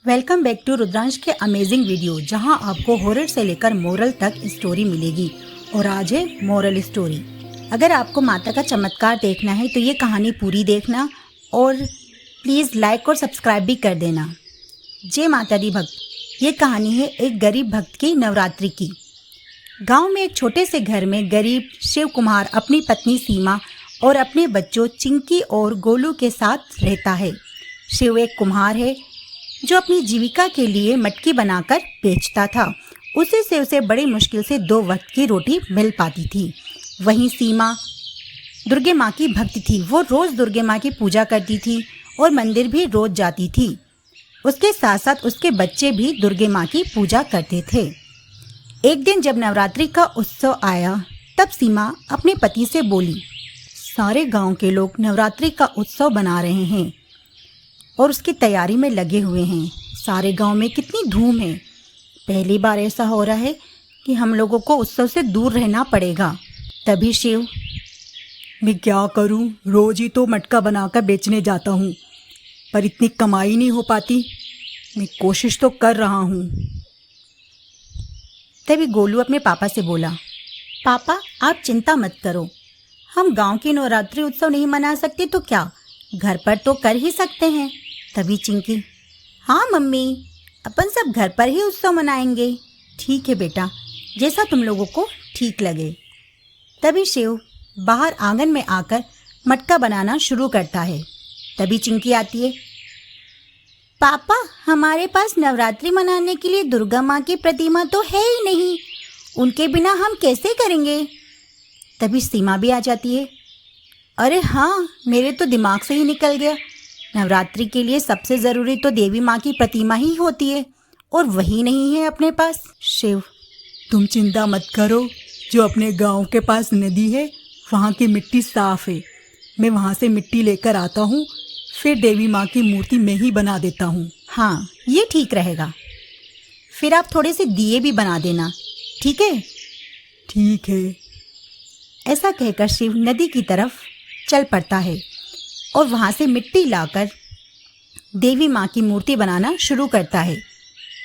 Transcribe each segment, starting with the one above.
Welcome back to Rudransh के amazing video, जहां आपको हॉरर से लेकर मोरल तक स्टोरी मिलेगी। और आज है मोरल स्टोरी। अगर आपको माता का चमत्कार देखना है तो ये कहानी पूरी देखना और प्लीज़ लाइक और सब्सक्राइब भी कर देना। जय माता दी भक्त। ये कहानी है एक गरीब भक्त की नवरात्रि की। गांव में एक छोटे से घर में गरीब शिव कुमार अपनी पत्नी सीमा और अपने बच्चों चिंकी और गोलू के साथ रहता है। शिव एक कुम्हार है जो अपनी जीविका के लिए मटकी बनाकर बेचता था। उसी से उसे बड़ी मुश्किल से 2 वक्त की रोटी मिल पाती थी। वहीं सीमा दुर्गे माँ की भक्त थी। वो रोज़ दुर्गे माँ की पूजा करती थी और मंदिर भी रोज़ जाती थी। उसके साथ साथ उसके बच्चे भी दुर्गे माँ की पूजा करते थे। एक दिन जब नवरात्रि का उत्सव आया तब सीमा अपने पति से बोली, सारे गांव के लोग नवरात्रि का उत्सव बना रहे हैं और उसकी तैयारी में लगे हुए हैं। सारे गांव में कितनी धूम है। पहली बार ऐसा हो रहा है कि हम लोगों को उत्सव से दूर रहना पड़ेगा। तभी शिव, मैं क्या करूं, रोज ही तो मटका बनाकर बेचने जाता हूं, पर इतनी कमाई नहीं हो पाती। मैं कोशिश तो कर रहा हूं। तभी गोलू अपने पापा से बोला, पापा आप चिंता मत करो, हम गांव की नवरात्रि उत्सव नहीं मना सकते तो क्या, घर पर तो कर ही सकते हैं। तभी चिंकी, हाँ मम्मी, अपन सब घर पर ही उत्सव मनाएंगे। ठीक है बेटा, जैसा तुम लोगों को ठीक लगे। तभी शिव बाहर आंगन में आकर मटका बनाना शुरू करता है। तभी चिंकी आती है, पापा हमारे पास नवरात्रि मनाने के लिए दुर्गा माँ की प्रतिमा तो है ही नहीं, उनके बिना हम कैसे करेंगे। तभी सीमा भी आ जाती है, अरे हाँ, मेरे तो दिमाग से ही निकल गया, नवरात्रि के लिए सबसे ज़रूरी तो देवी माँ की प्रतिमा ही होती है और वही नहीं है अपने पास। शिव, तुम चिंता मत करो, जो अपने गांव के पास नदी है वहाँ की मिट्टी साफ़ है, मैं वहाँ से मिट्टी लेकर आता हूँ, फिर देवी माँ की मूर्ति मैं ही बना देता हूँ। हाँ, ये ठीक रहेगा। फिर आप थोड़े से दिए भी बना देना, ठीक है? ठीक है। ऐसा कहकर शिव नदी की तरफ चल पड़ता है और वहाँ से मिट्टी लाकर देवी माँ की मूर्ति बनाना शुरू करता है।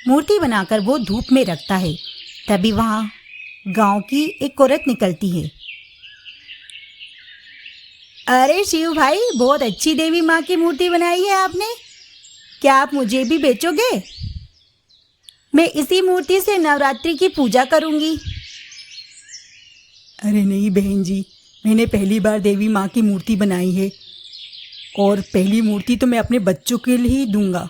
मूर्ति बनाकर वो धूप में रखता है। तभी वहाँ गांव की एक औरत निकलती है। अरे शिव भाई, बहुत अच्छी देवी माँ की मूर्ति बनाई है आपने, क्या आप मुझे भी बेचोगे? मैं इसी मूर्ति से नवरात्रि की पूजा करूँगी। अरे नहीं बहन जी, मैंने पहली बार देवी माँ की मूर्ति बनाई है और पहली मूर्ति तो मैं अपने बच्चों के लिए ही दूंगा।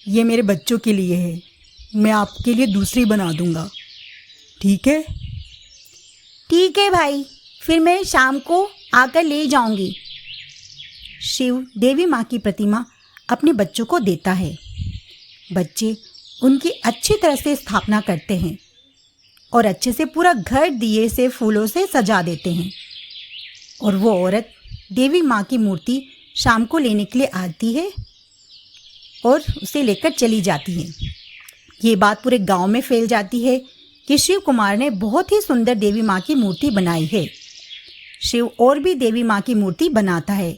ये मेरे बच्चों के लिए है, मैं आपके लिए दूसरी बना दूंगा, ठीक है? ठीक है भाई, फिर मैं शाम को आकर ले जाऊंगी। शिव देवी माँ की प्रतिमा अपने बच्चों को देता है। बच्चे उनकी अच्छी तरह से स्थापना करते हैं और अच्छे से पूरा घर दिए से फूलों से सजा देते हैं। और वो औरत देवी माँ की मूर्ति शाम को लेने के लिए आती है और उसे लेकर चली जाती है। ये बात पूरे गांव में फैल जाती है कि शिव कुमार ने बहुत ही सुंदर देवी माँ की मूर्ति बनाई है। शिव और भी देवी माँ की मूर्ति बनाता है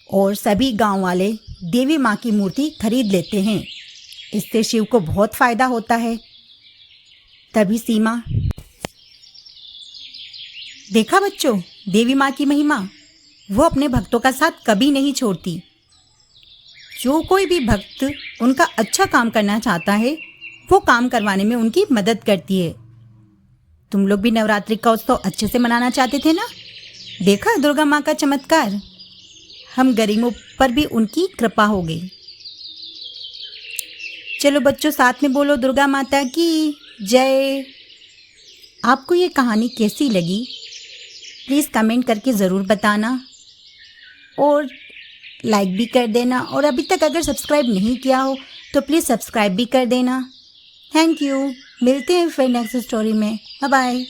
और सभी गांव वाले देवी माँ की मूर्ति खरीद लेते हैं। इससे शिव को बहुत फ़ायदा होता है। तभी सीमा, देखा बच्चों, देवी माँ की महिमा, वो अपने भक्तों का साथ कभी नहीं छोड़ती। जो कोई भी भक्त उनका अच्छा काम करना चाहता है वो काम करवाने में उनकी मदद करती है। तुम लोग भी नवरात्रि का उत्सव अच्छे से मनाना चाहते थे ना? देखा दुर्गा माँ का चमत्कार, हम गरीबों पर भी उनकी कृपा हो गई। चलो बच्चों, साथ में बोलो दुर्गा माता की जय। आपको ये कहानी कैसी लगी प्लीज़ कमेंट करके ज़रूर बताना और लाइक भी कर देना। और अभी तक अगर सब्सक्राइब नहीं किया हो तो प्लीज़ सब्सक्राइब भी कर देना। Thank you. मिलते हैं फिर नेक्स्ट स्टोरी में। Bye bye.